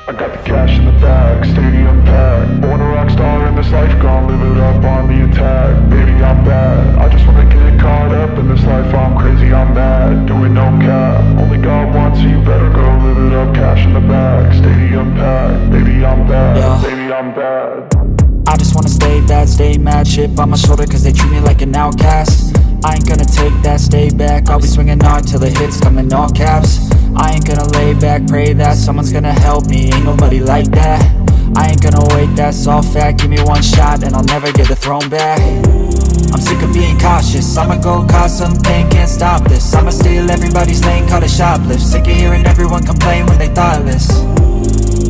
I got the cash in the bag, stadium packed. Born a rock star in this life, gon' live it up on the attack. Baby, I'm bad, I just wanna get caught up in this life. I'm crazy, I'm mad, doing no cap. Only got one, so you better go live it up. Cash in the bag, stadium packed. Baby, I'm bad, yeah. Baby, I'm bad. I just wanna stay bad, stay mad. Chip on my shoulder cause they treat me like an outcast. I ain't gonna take that, stay back. I'll be swinging hard till the hits come in all caps. I ain't gonna lay back, pray that someone's gonna help me. Ain't nobody like that. I ain't gonna wait, that's all fact. Give me one shot and I'll never get the throne back. I'm sick of being cautious, I'ma go cause something, can't stop this. I'ma steal everybody's lane, call it shoplift. Sick of hearing everyone complain when they thoughtless.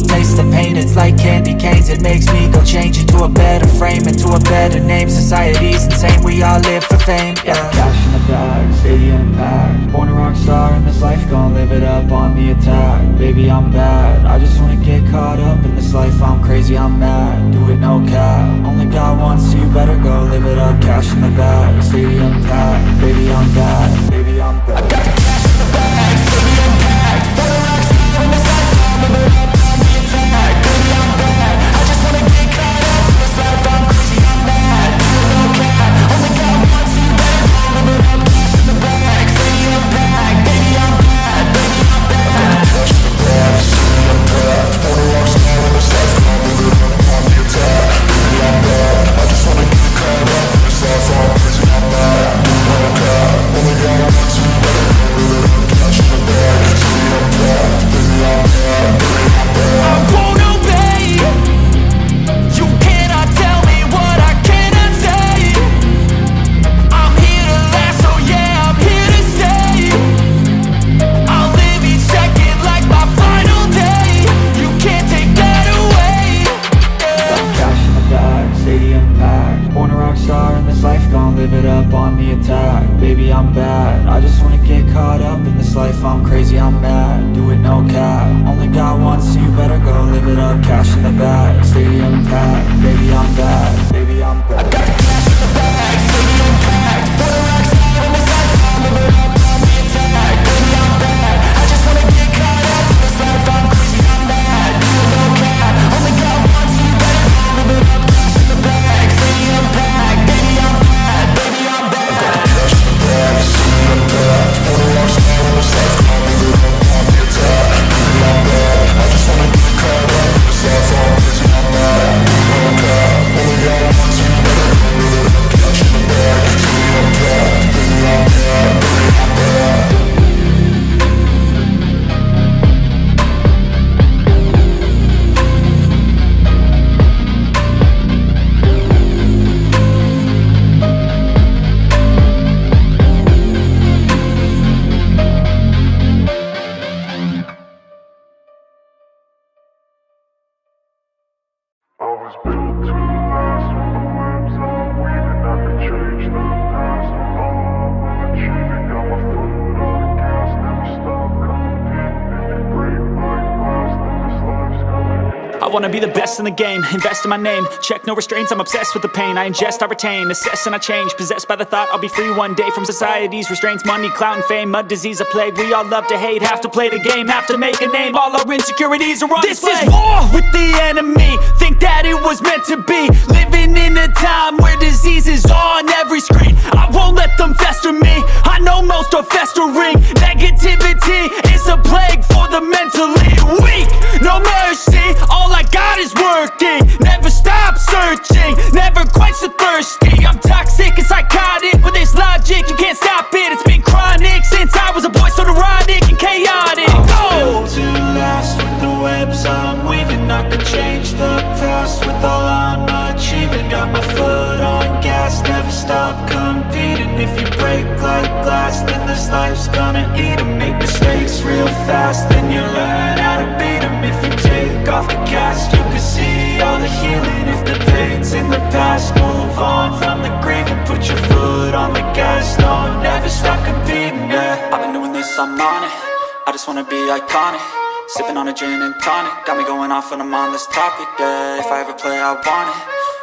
Taste the pain, it's like candy canes. It makes me go change into a better frame, into a better name. Society's insane, we all live for fame, yeah. Cash in the bag, stadium packed. Born a rock star in this life, gon' live it up on the attack. Baby, I'm bad, I just wanna get caught up in this life. I'm crazy, I'm mad, do it no cap. Only got one, so you better go live it up. Cash in the bag, stadium packed. Baby, I'm bad, baby, I'm bad. I got the cash in the bag, stadium packed. Born a rock star in this life, gon' live it up. I'm crazy, I'm mad, do it no cap. Only got one, so you better go live it up. Cash in the bag, stadium packed. Baby, I'm bad, baby, I'm bad. I got the cash in the bag, stadium packed. Born a rock star in this life, I'll live it up on the attack. Baby, I'm bad, I just wanna get caught up in this life. I'm crazy, I'm mad, do it no cap. Only got one, so you better go live it up. Cash in the bag, stadium packed. Baby, I'm bad, baby, I'm bad. I got the cash in the bag, stadium packed. Born a rock star in this life. I wanna be the best in the game, invest in my name. Check no restraints, I'm obsessed with the pain. I ingest, I retain, assess and I change. Possessed by the thought I'll be free one day from society's restraints. Money, clout and fame, mud, disease, a plague. We all love to hate, have to play the game, have to make a name. All our insecurities are on display. This is war with the enemy, think that it was meant to be. Living in a time where disease is on every screen. I won't let them fester me, I know most are festering. Negativity is a plague for the mentally weak. No mercy, all I got is working. Never stop searching, never quench the thirsty. I'm toxic and psychotic with this logic, you can't stop it. It's been chronic since I was a boy, so neurotic and chaotic. I'm built to last with the webs I'm weaving. I could change the past with all I'm achieving. Got my foot on gas, never stop competing. If you break like glass, then this life's gonna eat 'em. Make mistakes real fast, then you learn how to beat 'em. If you take off the cast, you can see all the healing. If the pain's in the past, move on from the grave and put your foot on the gas. No, never stop competing, yeah. I've been doing this, I'm on it. I just wanna be iconic. Sipping on a gin and tonic, got me going off when I'm on this topic, yeah. If I ever play, I want it.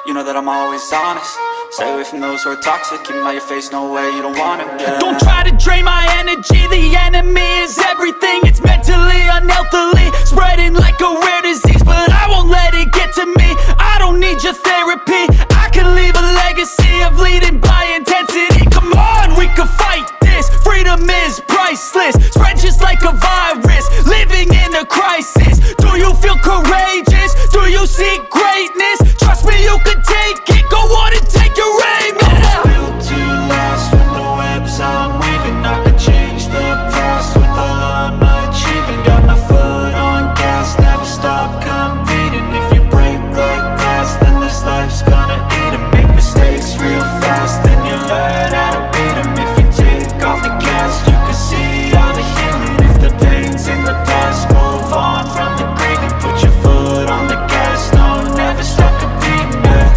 You know that I'm always honest. Stay away from those who are toxic, keep them out your face, no way, you don't want them, yeah. Don't try to drain my energy, the enemy is everything. It's mentally, unhealthily, spreading like a rare disease. But I won't let it get to me, I don't need your therapy. I can leave a legacy of leading by intensity. Come on, we can fight this, freedom is priceless. Spread just like a virus, living in a crisis. Do you feel courageous? Do you seek greatness? Trust me, you can take it, go on and take your aim, yeah. I'm built to last with the webs I'm weaving. I can change the past with all I'm achieving. Got my foot on gas, never stop competing. If you break like glass, then this life's gonna eat 'em. Make mistakes real fast, then you learn how to beat 'em. If you take off the cast, you can see all the healing. If the pain's in the past, move on from the grieving. Put your foot on the gas, no, never stop competing, yeah.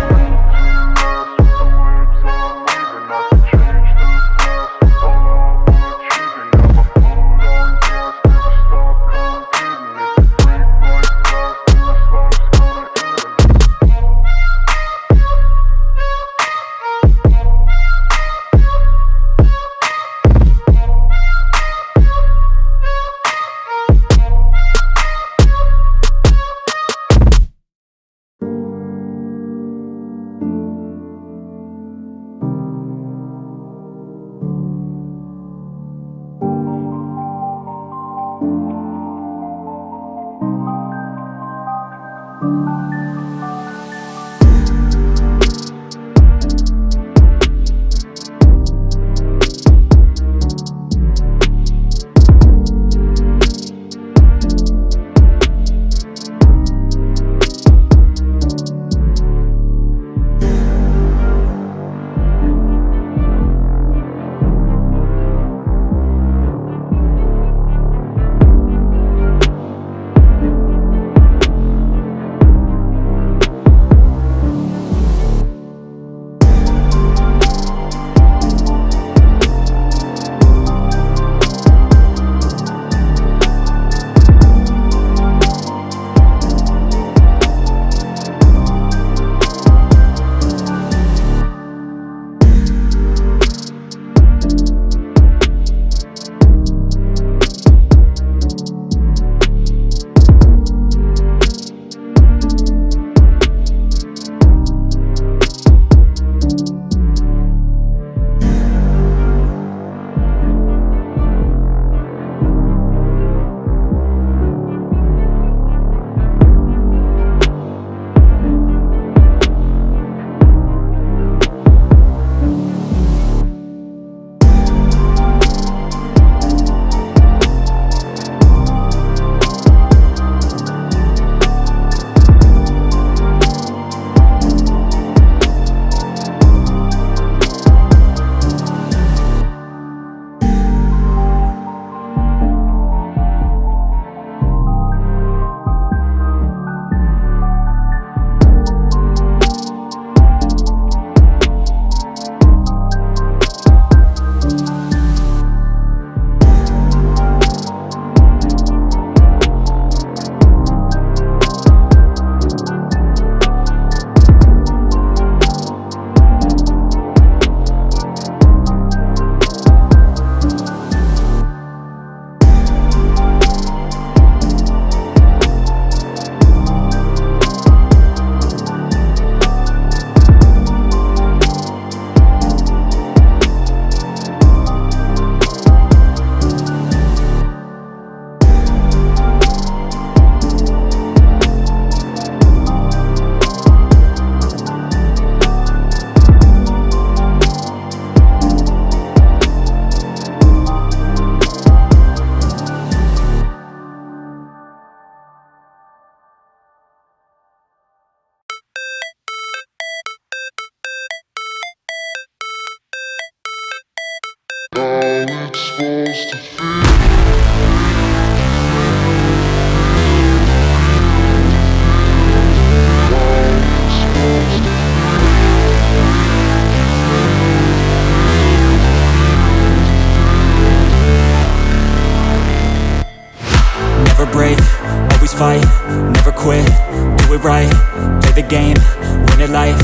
fight, never quit, do it right, play the game, win it life,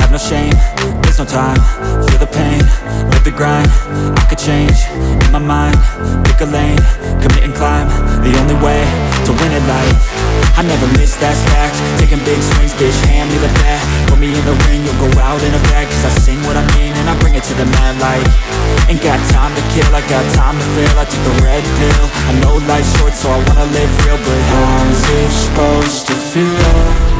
have no shame, 'cause waste no time. Feel the pain, live the grind. I could change, in my mind. Pick a lane, commit and climb. The only way to win at life. I never miss, that's fact. Taking big swings, bitch, hand me the bat. Put me in the ring, you'll go out in a bag. Cause I sing what I mean and I bring it to the mad light. Ain't got time to kill, I got time to feel. I took the red pill, I know life's short so I wanna live real. But how's it supposed to feel?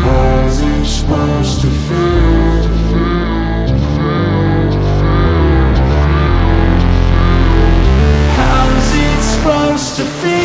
How's it supposed to feel? How's it supposed to feel?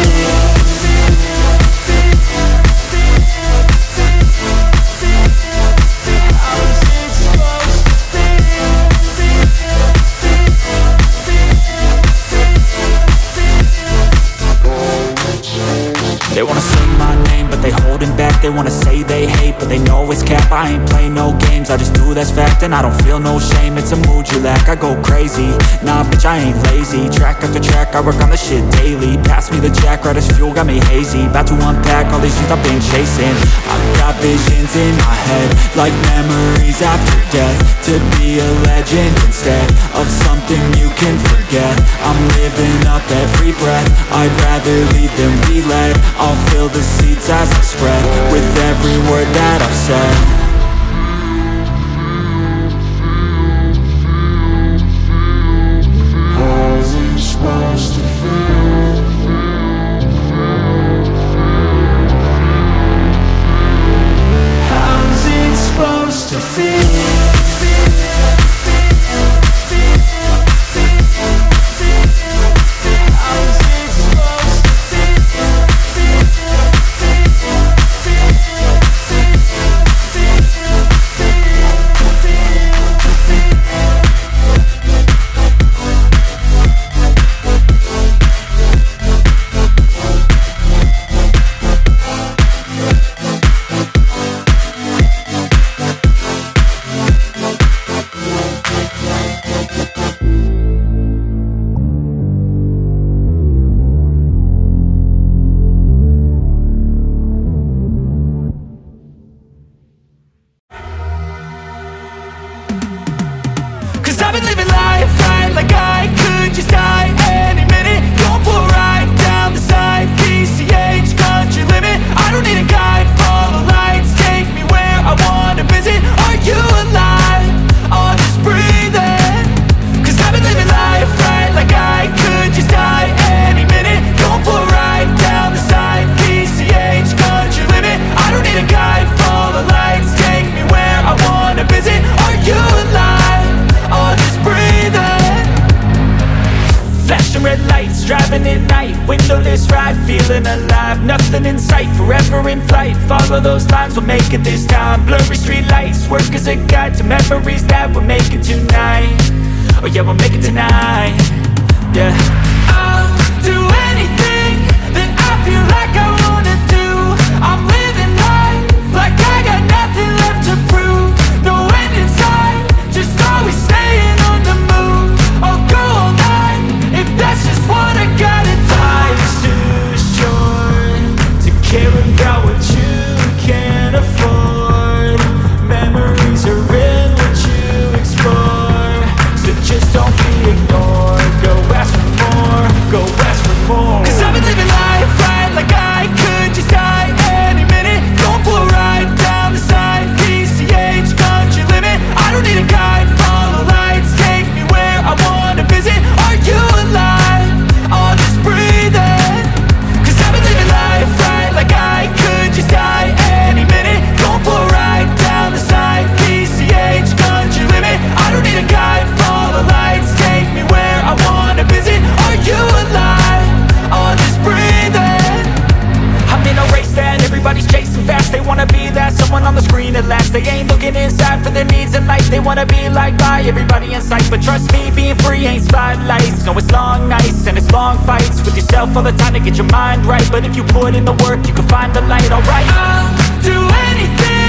They wanna say my name, but they holding back. They wanna say they hate, but they know it's cap. I ain't play no games, I just do that's fact. And I don't feel no shame, it's a mood you lack. I go crazy, nah bitch I ain't lazy. Track after track, I work on the shit daily. Pass me the jack, right as fuel, got me hazy. About to unpack all these things I've been chasing. I've got visions in my head, like memories after death. To be a legend instead of something you can forget. I'm living up every breath, I'd rather lead than be led. I'll fill the seats as I spread with every word that I've said. How's it supposed to feel? How's it supposed to feel? I've been living life right like I could just die any minute. Going for a ride down the side, PCH, country limit. I don't need a guide, follow lights, take me where I wanna visit. Are you alive? Or just breathing? Cause I've been living life right like I could just die any minute. Going for a ride down the side, PCH, country limit. I don't need a guide, follow lights, take me where I wanna visit. Are you alive? Or just breathing? Flashing red lights, driving at night. Windowless ride, feeling alive. Nothing in sight, forever in flight. Follow those lines, we'll make it this time. Blurry street lights, work as a guide to memories that we're making tonight. Oh yeah, we'll make it tonight. Yeah, I'll do anything that I feel like I wanna do. I'm living life like I got nothing left to prove. No end in sight, just always staying on the move. I'll go all night if that's just what I gotta do. Life's too short to care about what you can't afford. Memories are in what you explore, so just don't be ignored. Go ask for more, go ask for more. Cause I've been living life right like I could just die any minute. Going for a ride down the side, PCH, country limit. I don't need a guide, follow lights, take me where I wanna visit. Are you alive? Or just breathing? Cause I've been living life right like I could just die any minute. Going for a ride down the side, PCH, country limit. I don't need a guide, follow lights, take me where I wanna visit. Are you alive? Or just breathing? I'm in a race that everybody's chasing fast. They wanna be that someone on the screen at last. They ain't looking inside for their needs in life. They wanna be liked by everybody in sight. But trust me, being free ain't spotlights. No, it's long nights and it's long fights with yourself all the time to get your mind right. But if you put in the work, you can find the light, alright. I'll do anything